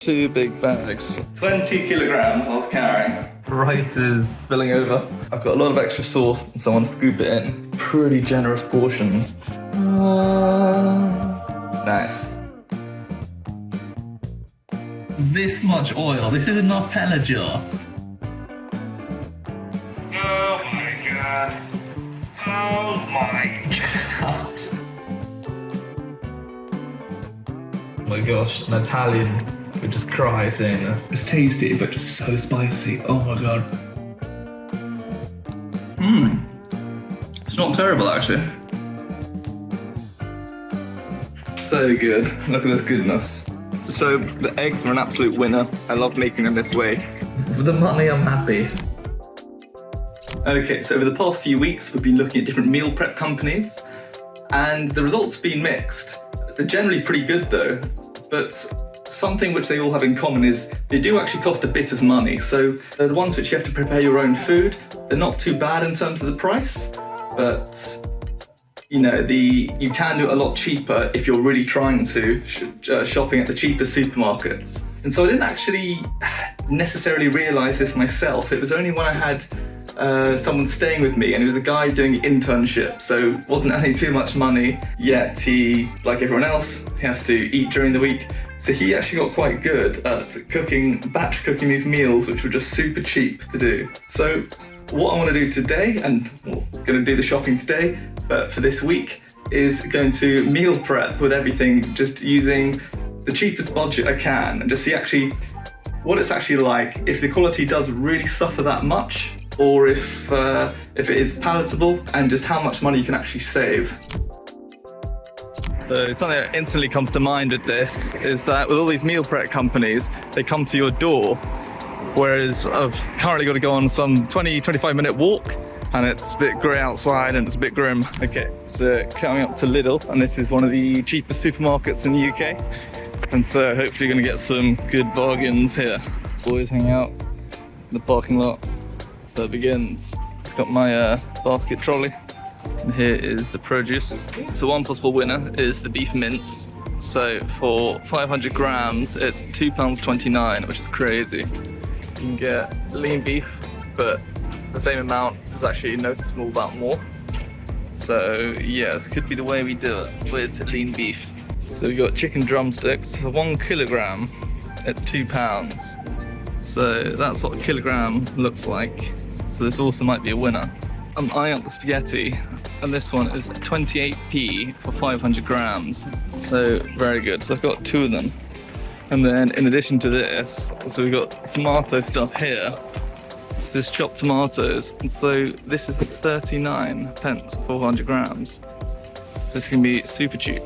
2 big bags. 20 kilograms I was carrying. Rice is spilling over. I've got a lot of extra sauce, so I want to scoop it in. Pretty generous portions. Nice. This much oil. This is a Nutella jar. Oh my god. Oh my god. Oh my gosh, an Italian would just cry saying this. It's tasty, but just so spicy. Oh my god. It's not terrible actually. So good. Look at this goodness. So the eggs were an absolute winner. I love making them this way. For the money, I'm happy. Okay, so over the past few weeks, we've been looking at different meal prep companies, and the results have been mixed. They're generally pretty good though, but something which they all have in common is they do actually cost a bit of money. So they're the ones which you have to prepare your own food. They're not too bad in terms of the price, but you know, you can do it a lot cheaper if you're really trying to, shopping at the cheapest supermarkets. And so I didn't actually necessarily realise this myself. It was only when I had someone staying with me, and it was a guy doing an internship, so wasn't earning too much money, yet he, like everyone else, he has to eat during the week. So he actually got quite good at batch cooking these meals, which were just super cheap to do. So what I want to do today, and we're going to do the shopping today, but for this week, is going to meal prep with everything, just using the cheapest budget I can, and just see actually what it's actually like, if the quality does really suffer that much, or if it is palatable, and just how much money you can actually save. So something that instantly comes to mind with this is that with all these meal prep companies, they come to your door. Whereas I've currently got to go on some 20-25 minute walk, and it's a bit grey outside and it's a bit grim. Okay, so coming up to Lidl, and this is one of the cheapest supermarkets in the UK. And so hopefully going to get some good bargains here. Boys hang out in the parking lot. So it begins. Got my basket trolley. And here is the produce. So one possible winner is the beef mince. So for 500 grams, it's £2.29, which is crazy. You can get lean beef, but the same amount is actually a noticeable amount more. So yes, could be the way we do it with lean beef. So we've got chicken drumsticks. For 1 kilogram, it's £2. So that's what a kilogram looks like. So this also might be a winner. I'm eyeing up the spaghetti, and this one is 28p for 500 grams. So very good. So I've got 2 of them. And then in addition to this, so we've got tomato stuff here. This is chopped tomatoes. And so this is 39 pence for 400 grams. So this can be super cheap.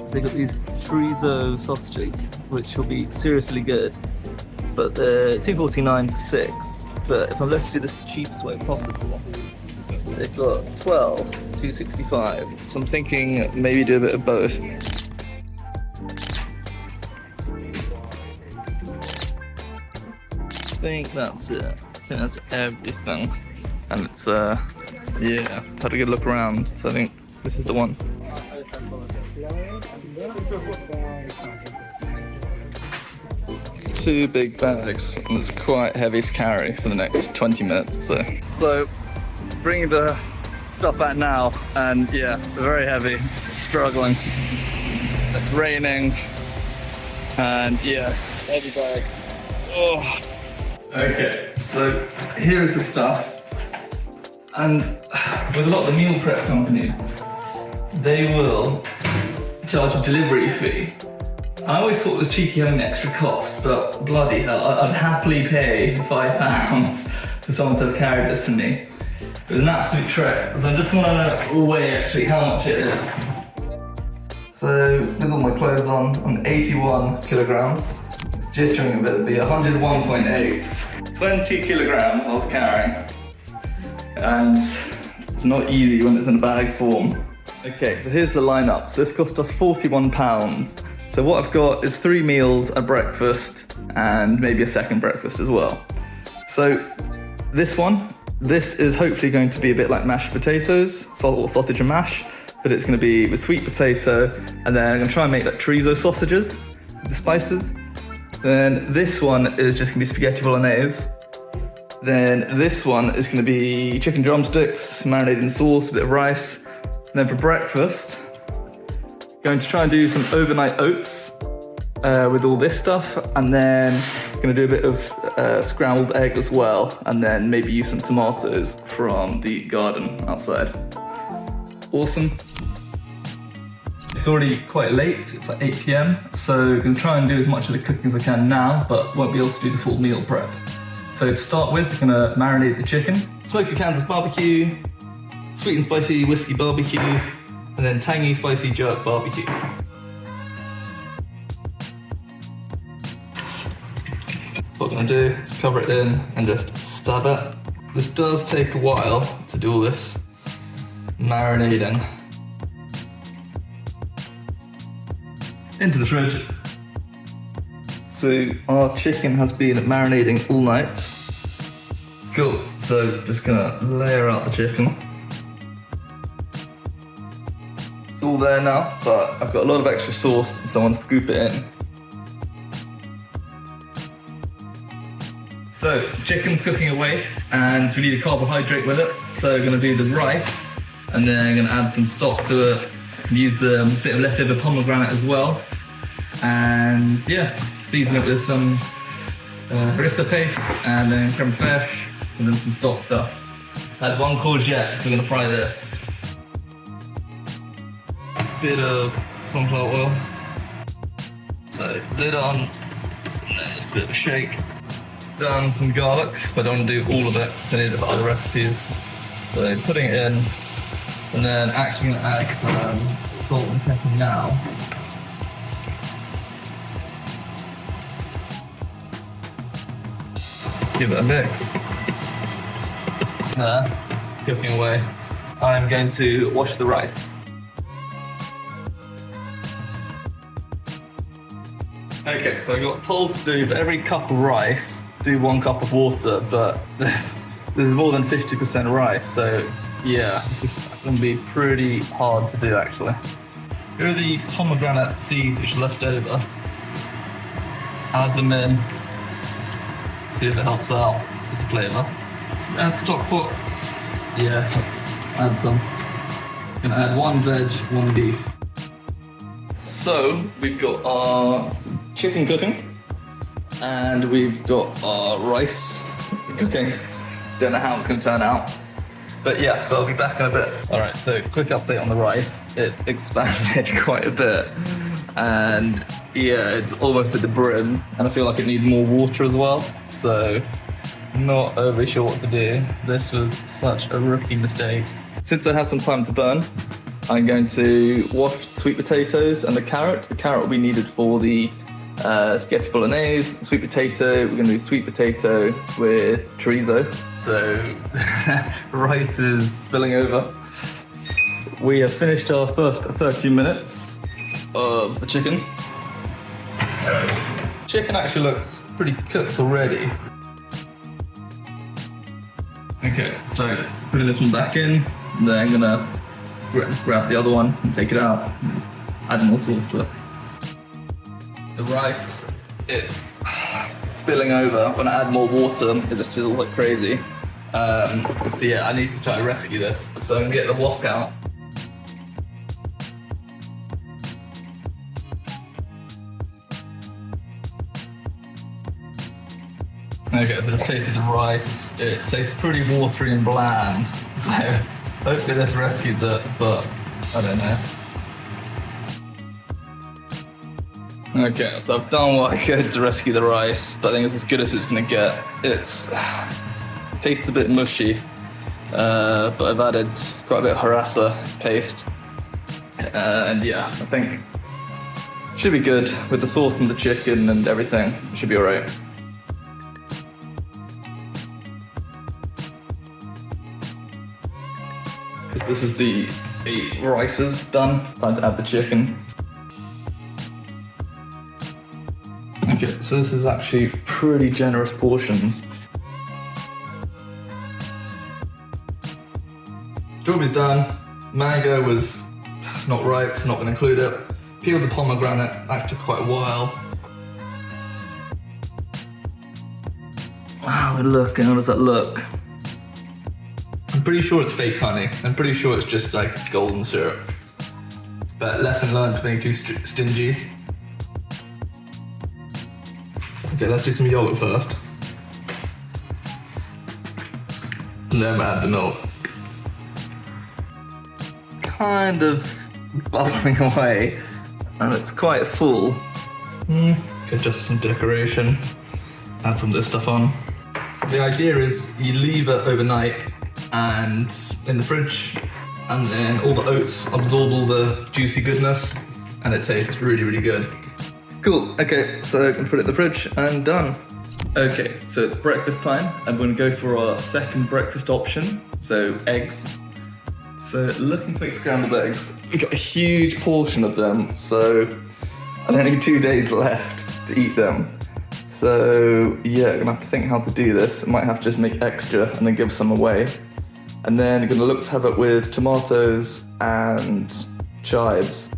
So you've got these chorizo sausages, which will be seriously good. But they're $2.49 for 6. But if I'm looking to do this the cheapest way possible, they've got 12, $2.65. So I'm thinking maybe do a bit of both. I think that's it. I think that's everything. And it's, yeah, had a good look around. So I think this is the one. Two big bags, and it's quite heavy to carry for the next 20 minutes. So bringing the stuff out now, and yeah, they're very heavy, struggling. It's raining, and yeah, heavy bags. Oh. Okay, so here is the stuff, and with a lot of the meal prep companies, they will charge a delivery fee. I always thought it was cheeky having an extra cost, but bloody hell, I'd happily pay £5 for someone to have carried this for me. It was an absolute trek, so I just want to weigh actually how much it is. So with all my clothes on, I'm 81 kilograms. It's jittering a bit, it'd be 101.8. 20 kilograms I was carrying. And it's not easy when it's in a bag form. Okay, so here's the lineup. So this cost us £41. So what I've got is 3 meals, a breakfast, and maybe a second breakfast as well. So this one This is hopefully going to be a bit like mashed potatoes, or sausage and mash, but it's going to be with sweet potato, and then I'm going to try and make like chorizo sausages with the spices. Then this one is just going to be spaghetti bolognese. Then this one is going to be chicken drumsticks, marinated in sauce, a bit of rice. And then for breakfast, going to try and do some overnight oats with all this stuff, and then going to do a bit of scrambled egg as well, and then maybe use some tomatoes from the garden outside. Awesome. It's already quite late, it's like 8 PM, so I'm going to try and do as much of the cooking as I can now, but won't be able to do the full meal prep. So to start with, I'm going to marinate the chicken. Smoky Kansas barbecue, sweet and spicy whiskey barbecue, and then tangy spicy jerk barbecue. What I'm going to do is cover it in and just stab it. This does take a while to do all this marinating. Into the fridge. So our chicken has been marinating all night. Cool, so just gonna layer out the chicken. It's all there now, but I've got a lot of extra sauce, so I want to scoop it in. So chicken's cooking away, and we need a carbohydrate with it. So we're gonna do the rice, and then I'm gonna add some stock to it. Use a bit of leftover pomegranate as well. And yeah, season it with some harissa paste, and then creme fraiche, and then some stock stuff. Add 1 courgette, so we're gonna fry this. Bit of sunflower oil. So lid on, and then just a bit of a shake. Done some garlic, but I don't want to do all of it, so I need it for other recipes. So putting it in, and then actually gonna add some salt and pepper now. Give it a mix. There, cooking away. I'm going to wash the rice. Okay, so I got told to do for every cup of rice, do 1 cup of water, but this is more than 50% rice, so yeah, this is going to be pretty hard to do actually. Here are the pomegranate seeds which are left over. Add them in, see if it helps out with the flavour. Add stock pots, yeah, let's add some. Gonna add 1 veg, 1 beef. So we've got our chicken cooking, and we've got our rice cooking. Don't know how it's going to turn out, but yeah, so I'll be back in a bit. All right, so quick update on the rice. It's expanded quite a bit, and yeah, it's almost at the brim, and I feel like it needs more water as well, so not overly sure what to do. This was such a rookie mistake. Since I have some time to burn, I'm going to wash the sweet potatoes and the carrot. The carrot will be needed for the spaghetti bolognese. Sweet potato, we're going to do sweet potato with chorizo. So rice is spilling over. We have finished our first 30 minutes of the chicken. Chicken actually looks pretty cooked already. Okay, so putting this one back in, then I'm gonna grab the other one and take it out, and add more sauce to it. The rice, it's spilling over. When I add more water, it just sizzles like crazy. So yeah, I need to try to rescue this. So I'm gonna get the wok out. Okay, so just tasted the rice. It tastes pretty watery and bland. So hopefully this rescues it, but I don't know. Okay, so I've done what I could to rescue the rice, but I think it's as good as it's gonna get. It tastes a bit mushy, but I've added quite a bit of harissa paste. And yeah, I think it should be good with the sauce and the chicken and everything. It should be alright. This is the 8 rices done. Time to add the chicken. Okay, so this is actually pretty generous portions. done. Mango was not ripe, so not going to include it. Peeled the pomegranate, that took quite a while. Wow, look, how does that look? I'm pretty sure it's fake honey. I'm pretty sure it's just like golden syrup. But lesson learned for being too stingy. Okay, let's do some yogurt first. And then add the milk. Kind of bubbling away, and it's quite full. Okay, just for some decoration. Add some of this stuff on. So the idea is you leave it overnight and in the fridge, and then all the oats absorb all the juicy goodness, and it tastes really, really good. Cool, okay, so I can put it in the fridge and done. Okay, so it's breakfast time. I'm going to go for our second breakfast option, so eggs. So looking to make scrambled eggs. We've got a huge portion of them, so I only need 2 days left to eat them. So yeah, I'm gonna have to think how to do this. I might have to just make extra and then give some away. And then I'm gonna look to have it with tomatoes and chives.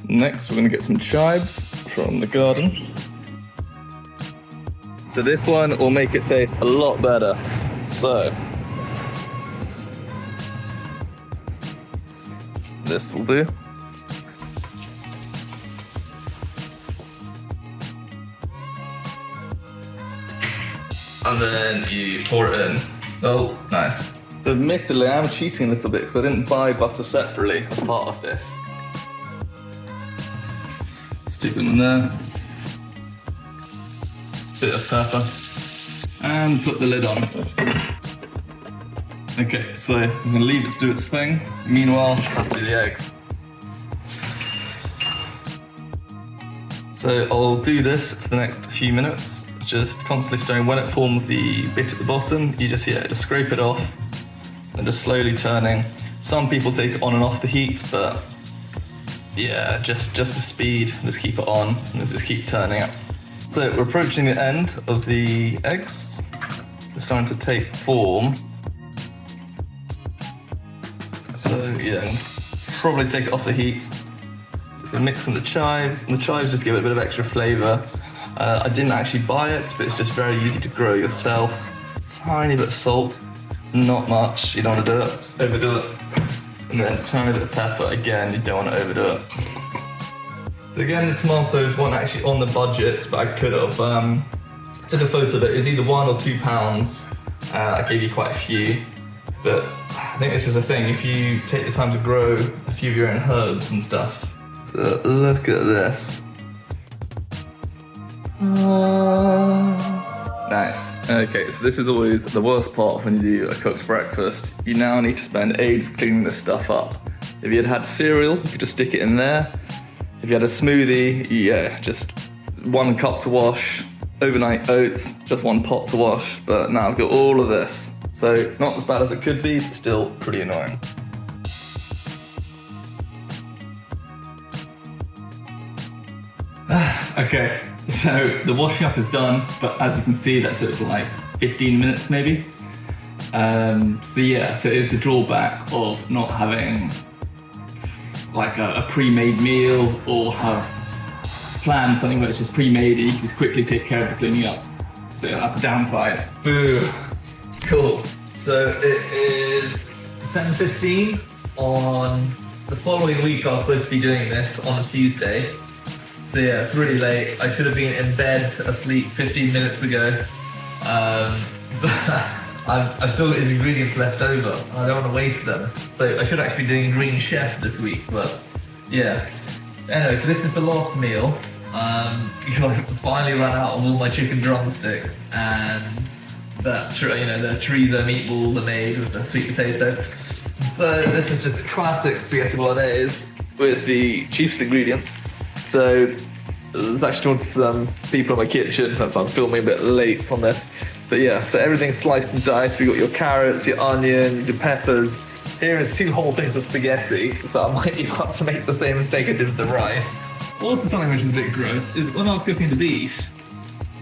Next, we're gonna get some chives from the garden. So this one will make it taste a lot better. So this will do. And then you pour it in. Oh, nice. So admittedly, I'm cheating a little bit because I didn't buy butter separately as part of this. Stick them in there. Bit of pepper. And put the lid on. Okay, so I'm just gonna leave it to do its thing. Meanwhile, let's do the eggs. So I'll do this for the next few minutes, just constantly stirring. When it forms the bit at the bottom, you just scrape it off and just slowly turning. Some people take it on and off the heat, but yeah, just for speed, just keep it on and just keep turning it. So we're approaching the end of the eggs. They're starting to take form. So yeah, probably take it off the heat. We're mixing the chives, and the chives just give it a bit of extra flavour. I didn't actually buy it, but it's just very easy to grow yourself. Tiny bit of salt, not much, you don't want to do it, overdo it. And then a tiny bit of pepper, again, you don't want to overdo it. So again, the tomatoes weren't actually on the budget, but I could have. Took a photo of it, it was either £1 or £2. I gave you quite a few, but I think this is a thing, if you take the time to grow a few of your own herbs and stuff. So look at this. Nice. Okay, so this is always the worst part when you do a cooked breakfast. You now need to spend ages cleaning this stuff up. If you had had cereal, you could just stick it in there. If you had a smoothie, yeah, just 1 cup to wash. Overnight oats, just 1 pot to wash. But now I've got all of this. So not as bad as it could be, but still pretty annoying. Okay, so the washing up is done, but as you can see, that took like 15 minutes maybe. So yeah, so it is the drawback of not having like a pre-made meal, or have planned something which is pre-made and you can just quickly take care of the cleaning up. So that's the downside. Boo. Cool. So it is 10:15 on the following week. I was supposed to be doing this on a Tuesday. So yeah, it's really late. I should have been in bed asleep 15 minutes ago. But I've still got these ingredients left over and I don't want to waste them. So I should actually be doing Green Chef this week, but yeah. Anyway, so this is the last meal. I finally ran out of all my chicken drumsticks, and that, the chorizo meatballs are made with the sweet potato. So this is just a classic spaghetti bolognese with the cheapest ingredients. So there's actually some people in my kitchen, that's why I'm filming a bit late on this. But yeah, so everything's sliced and diced. We've got your carrots, your onions, your peppers. Here is 2 whole things of spaghetti, so I might even want to make the same mistake I did with the rice. Also something which is a bit gross is when I was cooking the beef,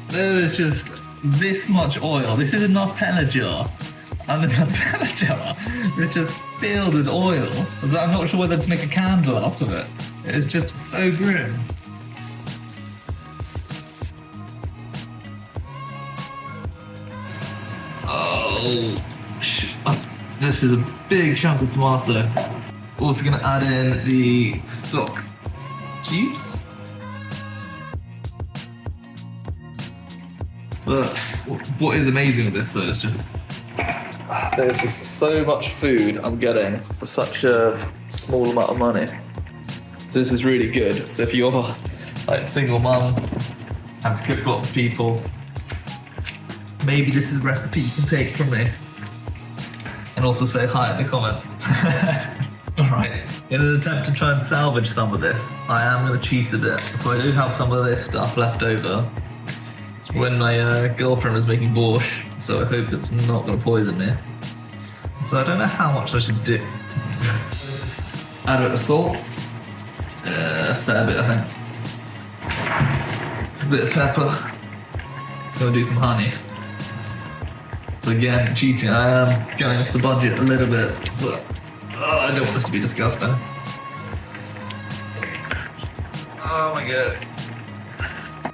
There's just this much oil. This is a Nutella jar. And the Nutella jar is just filled with oil. So I'm not sure whether to make a candle out of it. It's just so grim. Oh, this is a big chunk of tomato. Also gonna add in the stock cubes. But what is amazing with this though is just there's just so much food I'm getting for such a small amount of money. This is really good. So if you're like single mum, have to cook lots of people, maybe this is a recipe you can take from me. And also say hi in the comments. Alright, in an attempt to try and salvage some of this, I am going to cheat a bit. So I do have some of this stuff left over when my girlfriend was making borscht, so I hope it's not going to poison me. So I don't know how much I should do. Add a bit of salt. A fair bit, I think. A bit of pepper. Gonna do some honey. So again, cheating. I am going off the budget a little bit, but I don't want this to be disgusting. Oh my god.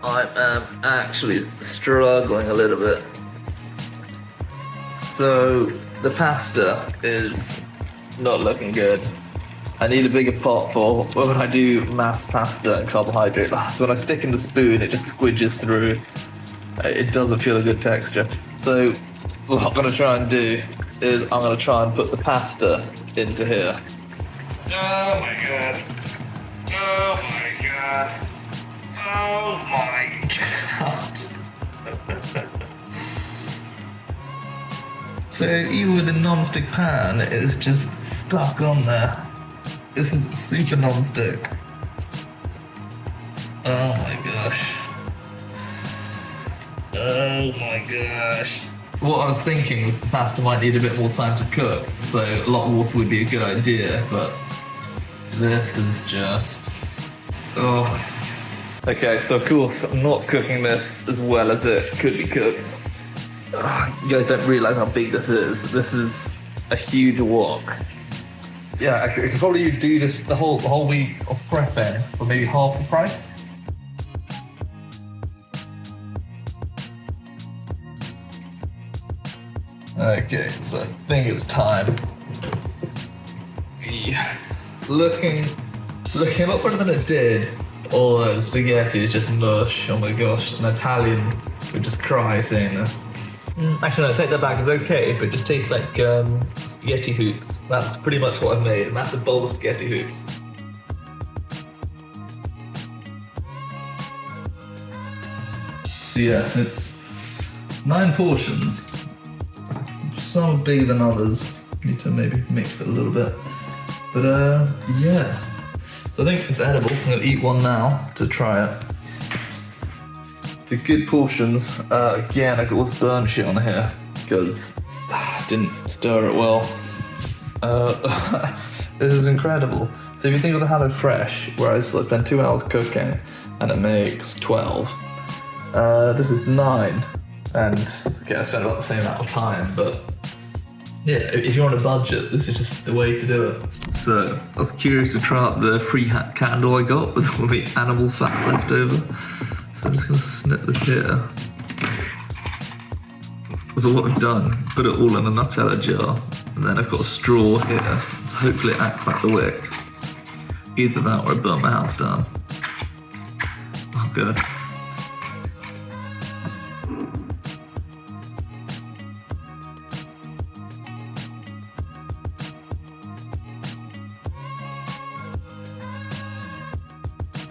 I am actually struggling a little bit. So the pasta is not looking good. I need a bigger pot for when I do mass pasta and carbohydrate. So when I stick in the spoon, it just squidges through. It doesn't feel a good texture. So what I'm gonna try and do is I'm gonna try and put the pasta into here. Oh my god. Oh my god. Oh my god. So even with a non-stick pan, it's just stuck on there. This is super non-stick. Oh my gosh. Oh my gosh. What I was thinking was the pasta might need a bit more time to cook, so a lot of water would be a good idea, but this is just... oh. Okay, so of course I'm not cooking this as well as it could be cooked. You guys don't realise how big this is. This is a huge wok. Yeah, I could probably do this the whole week of prepping for maybe half the price. Okay, so I think it's time. Yeah. It's looking a lot better than it did. Although the spaghetti is just mush. Oh my gosh, an Italian would just cry saying this. Actually no, take that back, it's okay, but it just tastes like spaghetti hoops. That's pretty much what I've made, a massive bowl of spaghetti hoops. So yeah, it's 9 portions. Some are bigger than others. Need to maybe mix it a little bit. But yeah. So I think it's edible. I'm gonna eat one now to try it. The good portions, again, I got all this burnt shit on here because I didn't stir it well. This is incredible. So if you think of the Hello Fresh, where I spend 2 hours cooking and it makes 12, this is 9. And okay, I spent about the same amount of time, but yeah, if you're on a budget, this is just the way to do it. So I was curious to try out the free candle I got with all the animal fat left over. So I'm just gonna snip this here. So what I've done, put it all in a Nutella jar, and then I've got a straw here, so hopefully it acts like the wick. Either that or I burn my house down. Oh good.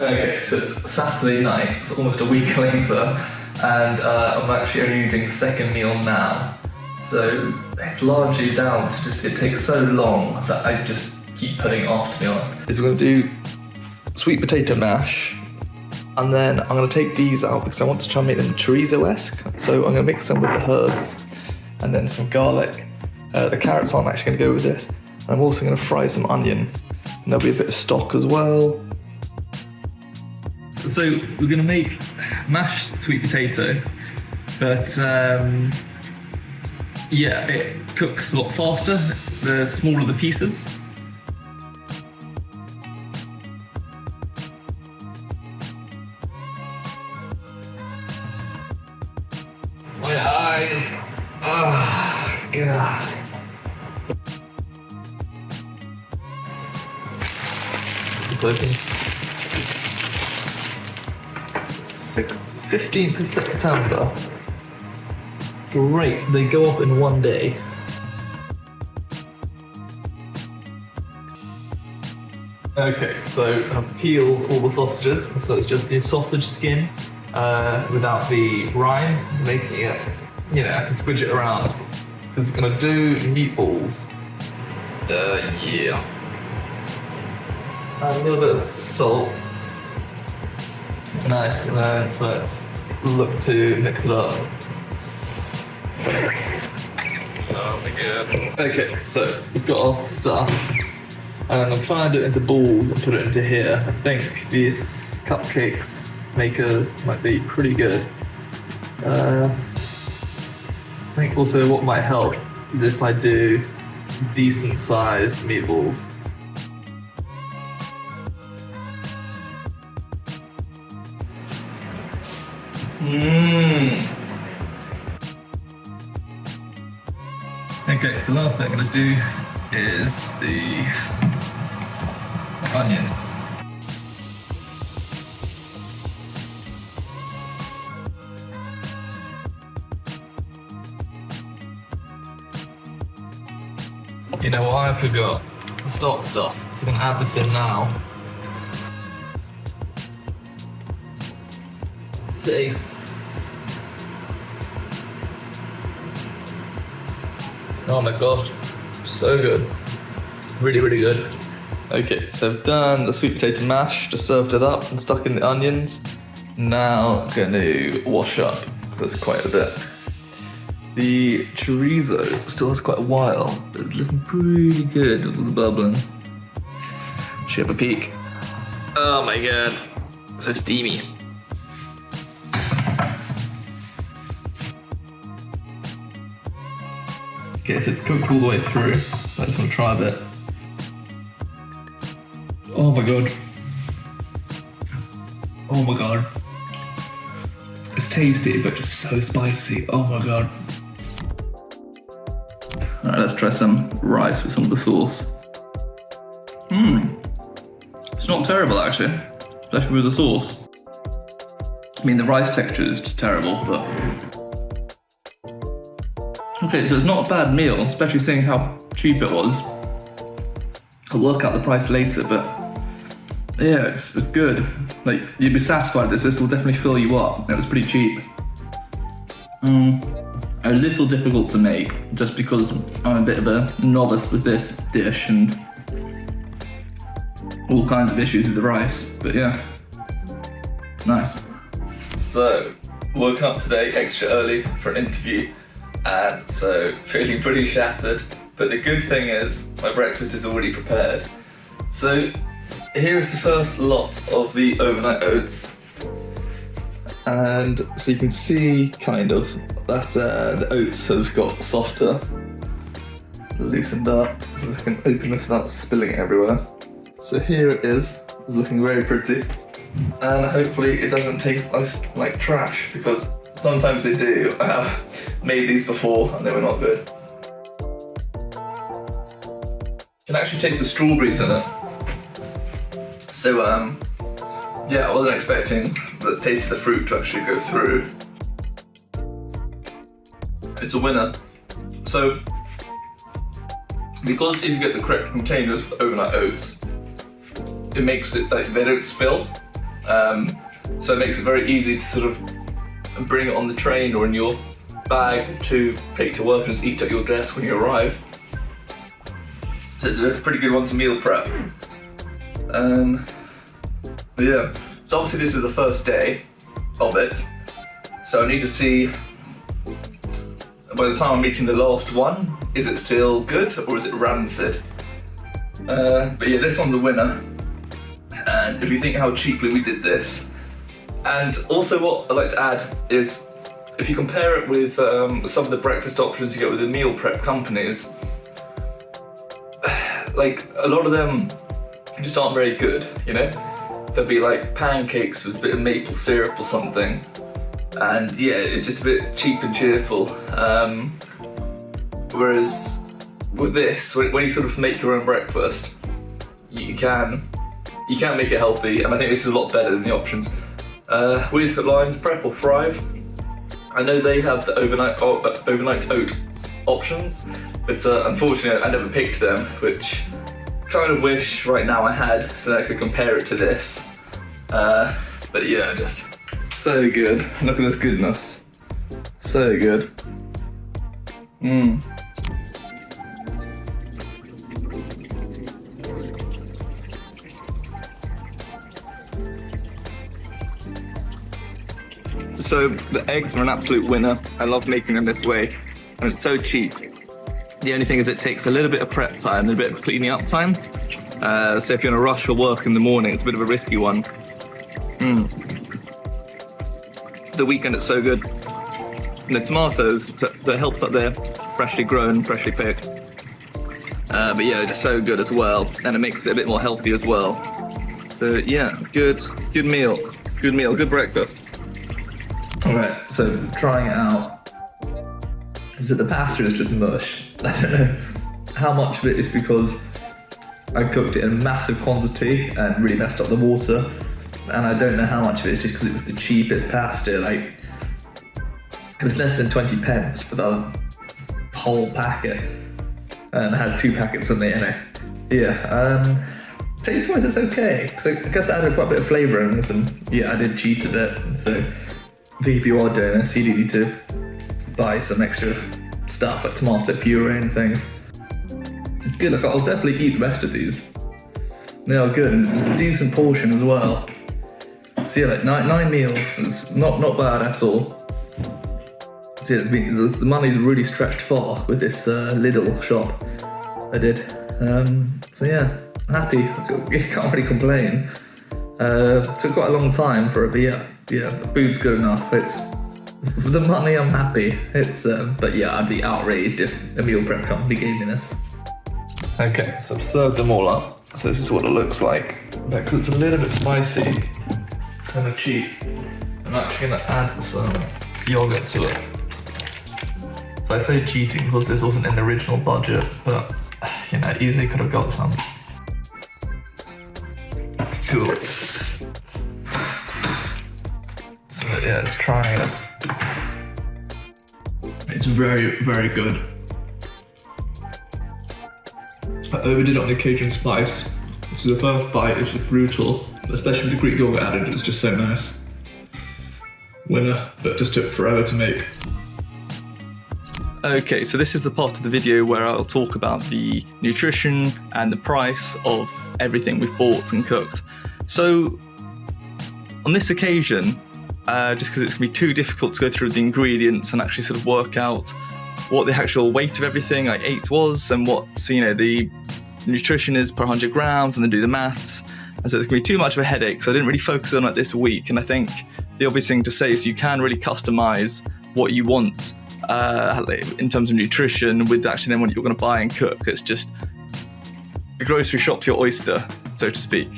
Okay, so it's Saturday night, it's almost a week later, and I'm actually only eating the second meal now. So it's largely down to just it takes so long that I just keep putting it off, to be honest. Is we're going to do sweet potato mash, and then I'm going to take these out because I want to try and make them chorizo-esque. So I'm going to mix them with the herbs, and then some garlic. The carrots aren't actually going to go with this. I'm also going to fry some onion, and there'll be a bit of stock as well. So we're gonna make mashed sweet potato, But yeah, it cooks a lot faster, the smaller the pieces. My eyes, oh god. It's open. 15th of September. Great, they go off in one day. Okay, so I've peeled all the sausages, so it's just the sausage skin without the rind, making it, you know, I can squidge it around. Because it's gonna do meatballs. Yeah. Add a little bit of salt. Nice, and then let's look to mix it up. Oh my god. Okay, so we've got our stuff, and I'm trying to do it into balls and put it into here. I think these cupcakes maker might be pretty good. I think also what might help is if I do decent sized meatballs. Okay, so the last bit I'm going to do is the onions. You know what, I forgot the stock stuff, so I'm going to add this in now. Taste. Oh my gosh, so good. Really, really good. Okay, so I've done the sweet potato mash, just served it up and stuck in the onions. Now I'm going to wash up, because there's quite a bit. The chorizo still has quite a while, but it's looking pretty good with all the bubbling. Should have a peek. Oh my god, so steamy. Okay, so it's cooked all the way through. I just want to try a bit. Oh my god. Oh my god. It's tasty, but just so spicy. Oh my god. Alright, let's try some rice with some of the sauce. It's not terrible actually, especially with the sauce. I mean, the rice texture is just terrible, but... Okay, so it's not a bad meal, especially seeing how cheap it was. I'll work out the price later, but yeah, it's good. Like, you'd be satisfied with this will definitely fill you up. It was pretty cheap. A little difficult to make, just because I'm a bit of a novice with this dish and all kinds of issues with the rice, but yeah, nice. So, woke up today extra early for an interview, and so feeling pretty shattered, but the good thing is my breakfast is already prepared. So here is the first lot of the overnight oats, and so you can see kind of that the oats have got softer, loosened up, so I can open this without spilling it everywhere. So here it is, it's looking very pretty, and hopefully it doesn't taste like trash, because sometimes they do. I have made these before and they were not good. You can actually taste the strawberries in it. So yeah, I wasn't expecting the taste of the fruit to actually go through. It's a winner. So, because you get the correct containers of overnight oats, it makes it like they don't spill. So it makes it very easy to sort of bring it on the train or in your bag to take to work and just eat at your desk when you arrive. So it's a pretty good one to meal prep. But yeah, so obviously this is the first day of it, so I need to see by the time I'm eating the last one, is it still good or is it rancid? But yeah, this one's a winner. And if you think how cheaply we did this, and also what I'd like to add is if you compare it with some of the breakfast options you get with the meal prep companies, like a lot of them just aren't very good, you know? There'll be like pancakes with a bit of maple syrup or something, and yeah, it's just a bit cheap and cheerful. Whereas with this, when you sort of make your own breakfast, you can make it healthy, and I think this is a lot better than the options. With Lion's Prep or Thrive, I know they have the overnight oats options, but unfortunately I never picked them, which kind of wish right now I had, so that I could compare it to this. But yeah, just so good. Look at this goodness. So good. So the eggs are an absolute winner. I love making them this way, and it's so cheap. The only thing is it takes a little bit of prep time and a bit of cleaning up time. So if you're in a rush for work in the morning, it's a bit of a risky one. The weekend it's so good. And the tomatoes, so it helps that they're freshly grown, freshly picked. But yeah, just so good as well, and it makes it a bit more healthy as well. So yeah, good meal, good breakfast. Alright, so trying it out. Is that the pasta is just mush. I don't know how much of it is because I cooked it in massive quantity and really messed up the water, and I don't know how much of it is just because it was the cheapest pasta. Like, it was less than 20 pence for the whole packet, and I had 2 packets on it anyway. Yeah, taste-wise it's okay, so I guess I added quite a bit of flavour in this, and yeah, I did cheat a bit, so I think if you are doing this, you do need to buy some extra stuff like tomato puree and things. It's good. I'll definitely eat the rest of these. They are good, and it's a decent portion as well. So yeah, like nine meals. It's not bad at all. So yeah, the money's really stretched far with this Lidl shop I did. So yeah, happy. Can't really complain. Took quite a long time for it, but yeah, the food's good enough. It's for the money, I'm happy. It's but yeah, I'd be outraged if a meal prep company gave me this. Okay, so I've served them all up. So this is what it looks like. Because it's a little bit spicy, kind of cheap. I'm actually gonna add some yogurt to it. So I say cheating because this wasn't in the original budget, but you know, easily could have got some. Cool. So yeah, let's try it. It's very, very good. I overdid it on the Cajun spice. So the first bite is just brutal, especially with the Greek yogurt added. It's just so nice. Winner, but just took forever to make. Okay, so this is the part of the video where I'll talk about the nutrition and the price of everything we've bought and cooked. So on this occasion, just because it's going to be too difficult to go through the ingredients and actually sort of work out what the actual weight of everything I ate was and what, so, you know, the nutrition is per 100 grams, and then do the maths. And so it's going to be too much of a headache, so I didn't really focus on it this week. And I think the obvious thing to say is you can really customize what you want in terms of nutrition with actually then what you're going to buy and cook. It's just the grocery shop's your oyster, so to speak.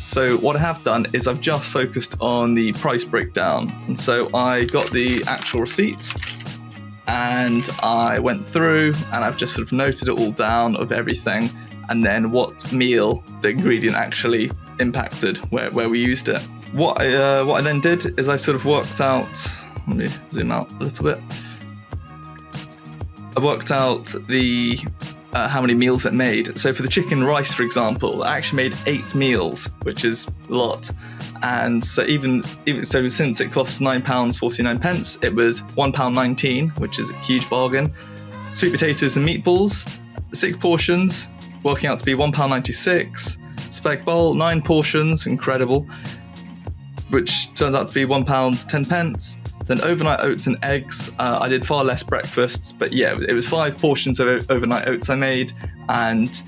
So what I have done is I've just focused on the price breakdown. And so I got the actual receipts and I went through and I've just sort of noted it all down of everything, and then what meal the ingredient actually impacted, where we used it. What I then did is I sort of worked out, let me zoom out a little bit. I worked out the how many meals it made. So for the chicken rice, for example, I actually made 8 meals, which is a lot. And so even so, since it cost £9.49, it was £1.19, which is a huge bargain. Sweet potatoes and meatballs, 6 portions, working out to be £1.96. Spag bowl, 9 portions, incredible, which turns out to be £1.10. Then overnight oats and eggs, I did far less breakfasts, but yeah, it was 5 portions of overnight oats I made, and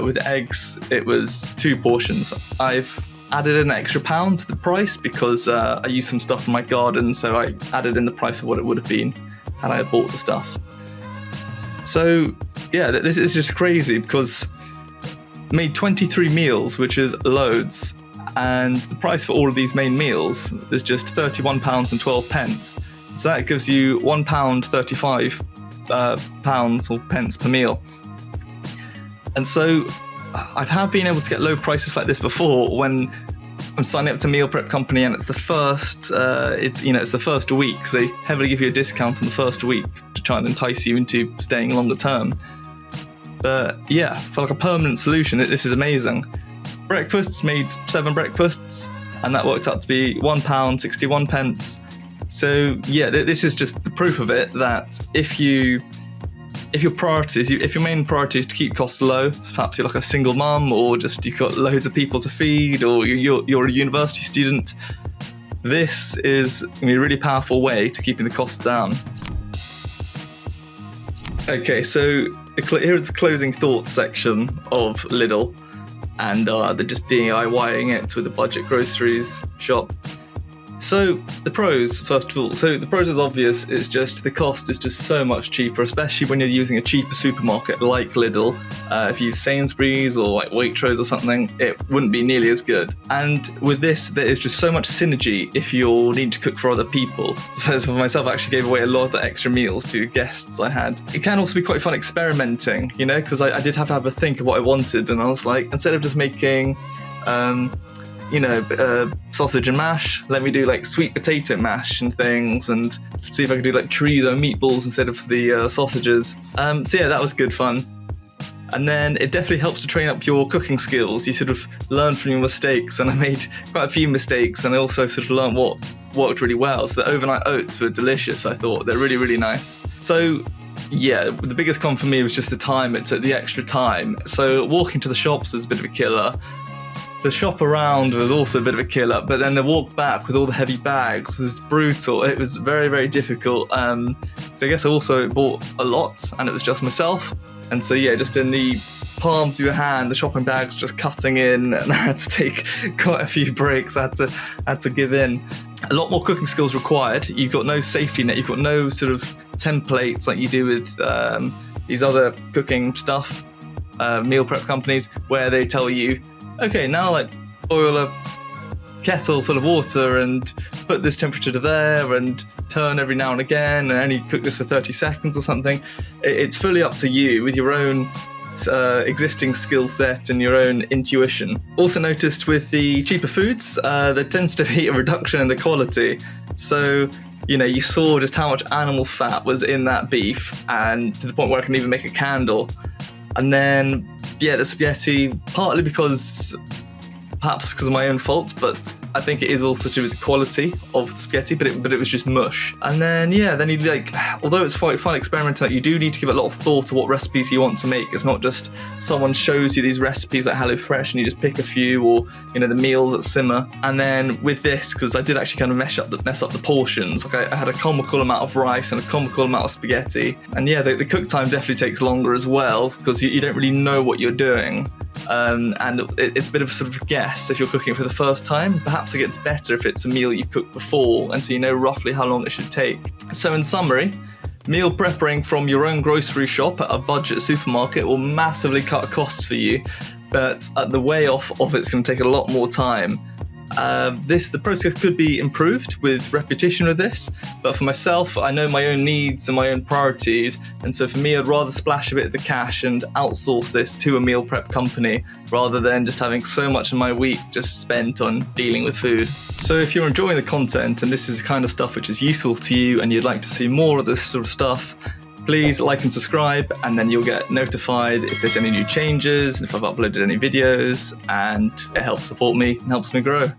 with eggs, it was 2 portions. I've added an extra £1 to the price because I used some stuff from my garden, so I added in the price of what it would have been had I bought the stuff. So yeah, this is just crazy because I made 23 meals, which is loads, and the price for all of these main meals is just £31.12. So that gives you £1.35 pounds or pence per meal. And so I have been able to get low prices like this before when I'm signing up to a meal prep company and it's the first week, because they heavily give you a discount on the first week to try and entice you into staying longer term. But yeah, for like a permanent solution, this is amazing. Breakfasts, made 7 breakfasts, and that worked out to be £1.61. So yeah, this is just the proof of it, that if your main priority is to keep costs low, so perhaps you're like a single mum, or just you've got loads of people to feed, or you're a university student, this is going to be a really powerful way to keeping the costs down. Okay, so here's the closing thoughts section of Lidl, and they're just DIYing it with a budget groceries shop. So the pros, first of all. So the pros is obvious. It's just the cost is just so much cheaper, especially when you're using a cheaper supermarket like Lidl. If you use Sainsbury's or like Waitrose or something, it wouldn't be nearly as good. And with this, there is just so much synergy if you need to cook for other people. So for myself, I actually gave away a lot of the extra meals to guests I had. It can also be quite fun experimenting, because I did have to have a think of what I wanted, and I was like, instead of just making sausage and mash, let me do like sweet potato mash and things, and see if I could do like chorizo meatballs instead of the sausages. So yeah, that was good fun. And then it definitely helps to train up your cooking skills. You sort of learn from your mistakes, and I made quite a few mistakes, and I also sort of learned what worked really well. So the overnight oats were delicious, I thought. They're really, really nice. So yeah, the biggest con for me was just the time. It took the extra time. So walking to the shops was a bit of a killer. The shop around was also a bit of a killer, but then the walk back with all the heavy bags was brutal. It was very, very difficult. So I guess I also bought a lot, and it was just myself. And so yeah, just in the palms of your hand, the shopping bags just cutting in, and I had to take quite a few breaks. I had to give in. A lot more cooking skills required. You've got no safety net. You've got no sort of templates like you do with these other cooking stuff, meal prep companies, where they tell you, okay, now like boil a kettle full of water and put this temperature to there and turn every now and again and only cook this for 30 seconds or something. It's fully up to you with your own existing skill set and your own intuition. Also noticed with the cheaper foods, there tends to be a reduction in the quality. So, you saw just how much animal fat was in that beef, and to the point where I can even make a candle. And then, yeah, the spaghetti, partly perhaps because of my own fault, but I think it is also to do with the quality of the spaghetti, but it was just mush. And then, yeah, then you although it's quite fun experimenting, you do need to give a lot of thought to what recipes you want to make. It's not just someone shows you these recipes like HelloFresh and you just pick a few, or, the meals that simmer. And then with this, because I did actually kind of mess up the portions, I had a comical amount of rice and a comical amount of spaghetti. And yeah, the cook time definitely takes longer as well, because you don't really know what you're doing. And it's a bit of a sort of guess if you're cooking it for the first time. Perhaps it gets better if it's a meal you've cooked before, and so you know roughly how long it should take. So in summary, meal prepping from your own grocery shop at a budget supermarket will massively cut costs for you, but the way off of it's going to take a lot more time. The process could be improved with repetition with this, but for myself, I know my own needs and my own priorities, and so for me, I'd rather splash a bit of the cash and outsource this to a meal prep company rather than just having so much of my week just spent on dealing with food. So if you're enjoying the content and this is the kind of stuff which is useful to you and you'd like to see more of this sort of stuff, please like and subscribe, and then you'll get notified if there's any new changes and if I've uploaded any videos, and it helps support me and helps me grow.